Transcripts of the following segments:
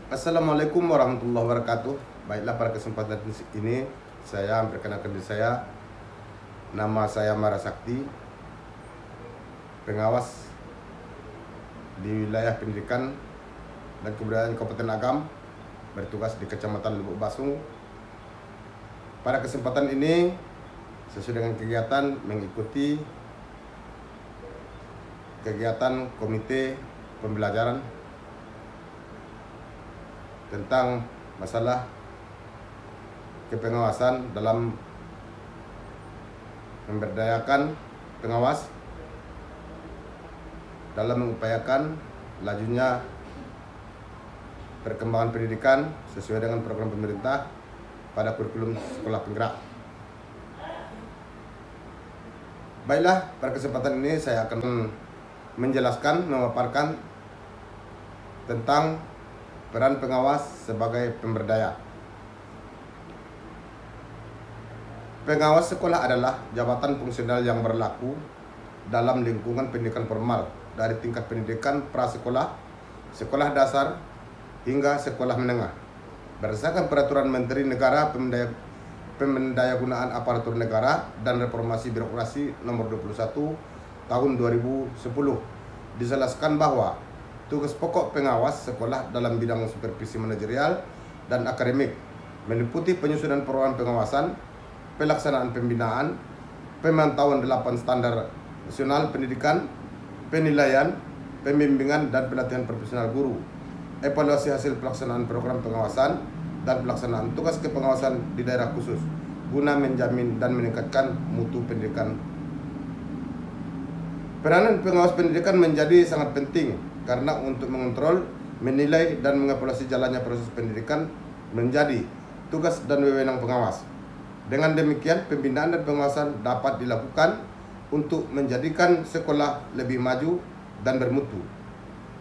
Assalamualaikum warahmatullahi wabarakatuh. Baiklah, pada kesempatan ini saya memperkenalkan diri saya. Nama saya Mara Sakti, pengawas di wilayah pendidikan dan kebudayaan Kabupaten Agam, bertugas di Kecamatan Lubuk Basung. Pada kesempatan ini, sesuai dengan kegiatan mengikuti kegiatan komite pembelajaran tentang masalah kepengawasan dalam memberdayakan pengawas dalam mengupayakan lajunya perkembangan pendidikan sesuai dengan program pemerintah pada kurikulum sekolah penggerak. Baiklah, pada kesempatan ini saya akan menjelaskan, memaparkan tentang peran pengawas sebagai pemberdaya. Pengawas sekolah adalah jabatan fungsional yang berlaku dalam lingkungan pendidikan formal dari tingkat pendidikan prasekolah, sekolah dasar, hingga sekolah menengah. Berdasarkan Peraturan Menteri Negara Pemendayagunaan Aparatur Negara dan Reformasi Birokrasi Nomor 21 Tahun 2010, dijelaskan bahwa tugas pokok pengawas sekolah dalam bidang supervisi manajerial dan akademik meliputi penyusunan program pengawasan, pelaksanaan pembinaan, pemantauan 8 standar nasional pendidikan, penilaian, pembimbingan dan pelatihan profesional guru, evaluasi hasil pelaksanaan program pengawasan, dan pelaksanaan tugas kepengawasan di daerah khusus guna menjamin dan meningkatkan mutu pendidikan. Peranan pengawas pendidikan menjadi sangat penting karena untuk mengontrol, menilai, dan mengevaluasi jalannya proses pendidikan menjadi tugas dan wewenang pengawas. Dengan demikian, pembinaan dan pengawasan dapat dilakukan untuk menjadikan sekolah lebih maju dan bermutu.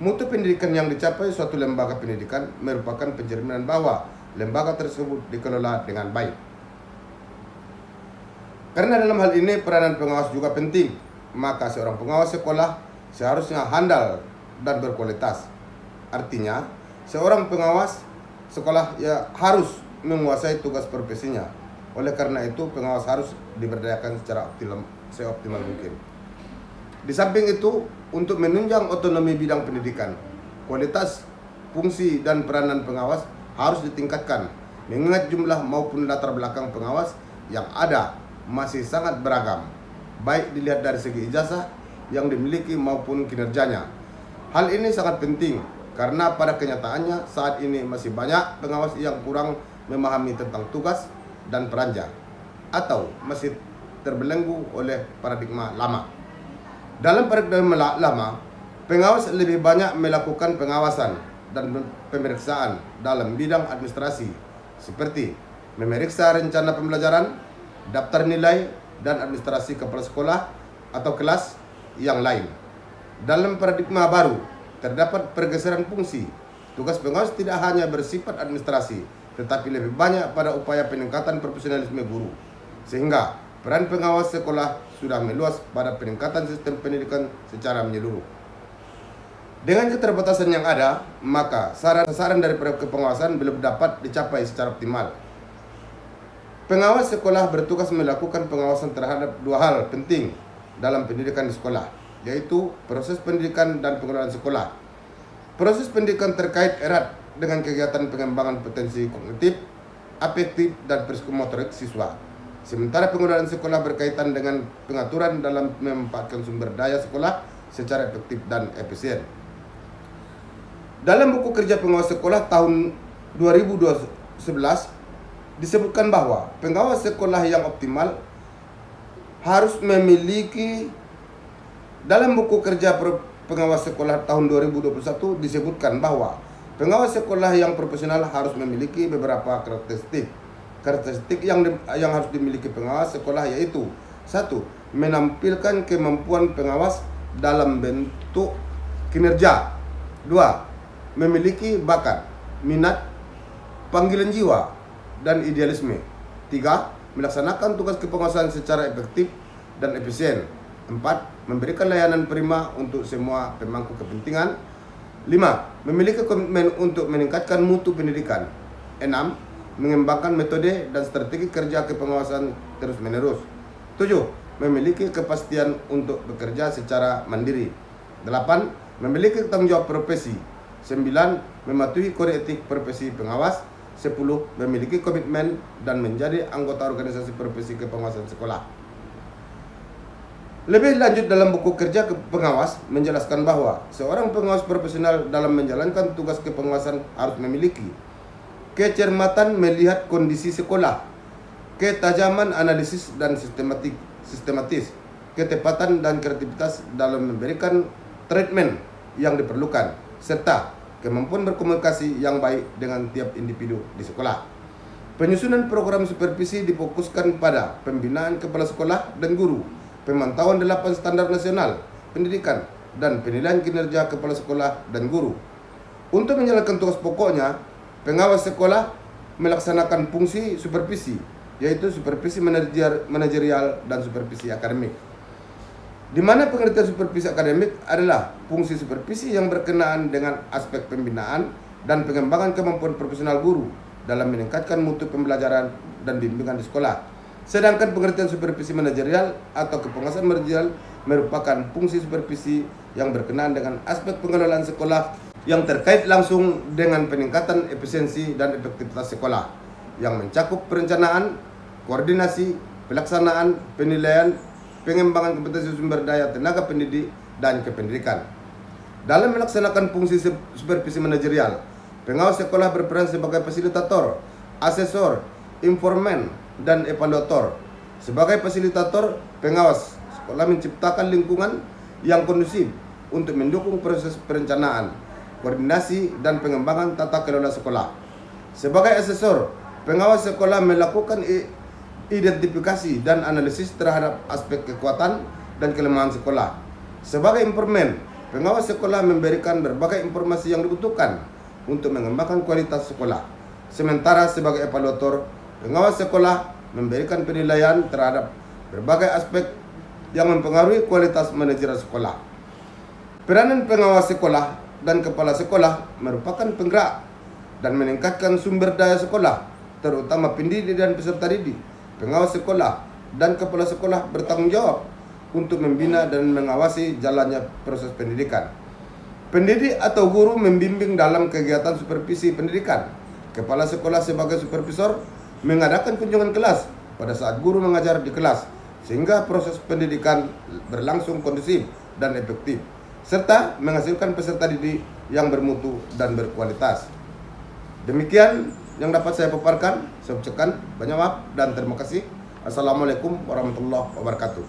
Mutu pendidikan yang dicapai suatu lembaga pendidikan merupakan pencerminan bahwa lembaga tersebut dikelola dengan baik. Karena dalam hal ini peranan pengawas juga penting, maka seorang pengawas sekolah seharusnya handal dan berkualitas. Artinya, seorang pengawas sekolah harus menguasai tugas profesinya. Oleh karena itu, pengawas harus diberdayakan secara seoptimal mungkin. Di samping itu, untuk menunjang otonomi bidang pendidikan, kualitas, fungsi, dan peranan pengawas harus ditingkatkan, mengingat jumlah maupun latar belakang pengawas yang ada masih sangat beragam, baik dilihat dari segi ijazah yang dimiliki maupun kinerjanya. Hal ini sangat penting karena pada kenyataannya saat ini masih banyak pengawas yang kurang memahami tentang tugas dan perannya atau masih terbelenggu oleh paradigma lama. Dalam paradigma lama, pengawas lebih banyak melakukan pengawasan dan pemeriksaan dalam bidang administrasi seperti memeriksa rencana pembelajaran, daftar nilai, dan administrasi kepala sekolah atau kelas yang lain. Dalam paradigma baru, terdapat pergeseran fungsi. Tugas pengawas tidak hanya bersifat administrasi, tetapi lebih banyak pada upaya peningkatan profesionalisme guru. Sehingga peran pengawas sekolah sudah meluas pada peningkatan sistem pendidikan secara menyeluruh. Dengan keterbatasan yang ada, maka sasaran dari pengawasan belum dapat dicapai secara optimal. Pengawas sekolah bertugas melakukan pengawasan terhadap dua hal penting dalam pendidikan di sekolah, yaitu proses pendidikan dan pengelolaan sekolah. Proses pendidikan terkait erat dengan kegiatan pengembangan potensi kognitif, afektif, dan psikomotorik siswa. Sementara pengelolaan sekolah berkaitan dengan pengaturan dalam memanfaatkan sumber daya sekolah secara efektif dan efisien. Dalam buku kerja pengawas sekolah tahun 2011 disebutkan bahwa pengawas sekolah yang optimal harus memiliki, dalam buku kerja pengawas sekolah tahun 2021 disebutkan bahwa pengawas sekolah yang profesional harus memiliki beberapa karakteristik yang harus dimiliki pengawas sekolah, yaitu 1. Menampilkan kemampuan pengawas dalam bentuk kinerja. 2. Memiliki bakat, minat, panggilan jiwa, dan idealisme. 3. Melaksanakan tugas kepengawasan secara efektif dan efisien. 4. Memberikan layanan prima untuk semua pemangku kepentingan. 5. Memiliki komitmen untuk meningkatkan mutu pendidikan. 6. Mengembangkan metode dan strategi kerja kepengawasan terus-menerus. 7. Memiliki kepastian untuk bekerja secara mandiri. 8. Memiliki tanggung jawab profesi. 9. Mematuhi kode etik profesi pengawas. 10. Memiliki komitmen dan menjadi anggota organisasi profesi kepengawasan sekolah. Lebih lanjut dalam buku kerja pengawas menjelaskan bahwa seorang pengawas profesional dalam menjalankan tugas kepengawasan harus memiliki kecermatan melihat kondisi sekolah, ketajaman analisis dan sistematis, ketepatan dan kreativitas dalam memberikan treatment yang diperlukan, serta kemampuan berkomunikasi yang baik dengan tiap individu di sekolah. Penyusunan program supervisi difokuskan pada pembinaan kepala sekolah dan guru, pemantauan 8 standar nasional pendidikan, dan penilaian kinerja kepala sekolah dan guru. Untuk menjalankan tugas pokoknya, pengawas sekolah melaksanakan fungsi supervisi, yaitu supervisi manajerial dan supervisi akademik. Di mana pengertian supervisi akademik adalah fungsi supervisi yang berkenaan dengan aspek pembinaan dan pengembangan kemampuan profesional guru dalam meningkatkan mutu pembelajaran dan bimbingan di sekolah. Sedangkan pengertian supervisi manajerial atau kepengawasan manajerial merupakan fungsi supervisi yang berkenaan dengan aspek pengelolaan sekolah yang terkait langsung dengan peningkatan efisiensi dan efektivitas sekolah, yang mencakup perencanaan, koordinasi, pelaksanaan, penilaian, pengembangan kompetensi sumber daya tenaga pendidik, dan kependidikan. Dalam melaksanakan fungsi supervisi manajerial, pengawas sekolah berperan sebagai fasilitator, asesor, informan, dan evaluator. Sebagai fasilitator, pengawas sekolah menciptakan lingkungan yang kondusif untuk mendukung proses perencanaan, koordinasi, dan pengembangan tata kelola sekolah. Sebagai asesor, pengawas sekolah melakukan identifikasi dan analisis terhadap aspek kekuatan dan kelemahan sekolah. Sebagai informan, pengawas sekolah memberikan berbagai informasi yang dibutuhkan untuk mengembangkan kualitas sekolah. Sementara sebagai evaluator, pengawas sekolah memberikan penilaian terhadap berbagai aspek yang mempengaruhi kualitas manajer sekolah. Peranan pengawas sekolah dan kepala sekolah merupakan penggerak dan meningkatkan sumber daya sekolah, terutama pendidik dan peserta didik. Pengawas sekolah dan kepala sekolah bertanggung jawab untuk membina dan mengawasi jalannya proses pendidikan. Pendidik atau guru membimbing dalam kegiatan supervisi pendidikan. Kepala sekolah sebagai supervisor mengadakan kunjungan kelas pada saat guru mengajar di kelas, sehingga proses pendidikan berlangsung kondusif dan efektif, serta menghasilkan peserta didik yang bermutu dan berkualitas. Demikian yang dapat saya paparkan. Saya ucapkan banyak maaf dan terima kasih. Assalamualaikum warahmatullahi wabarakatuh.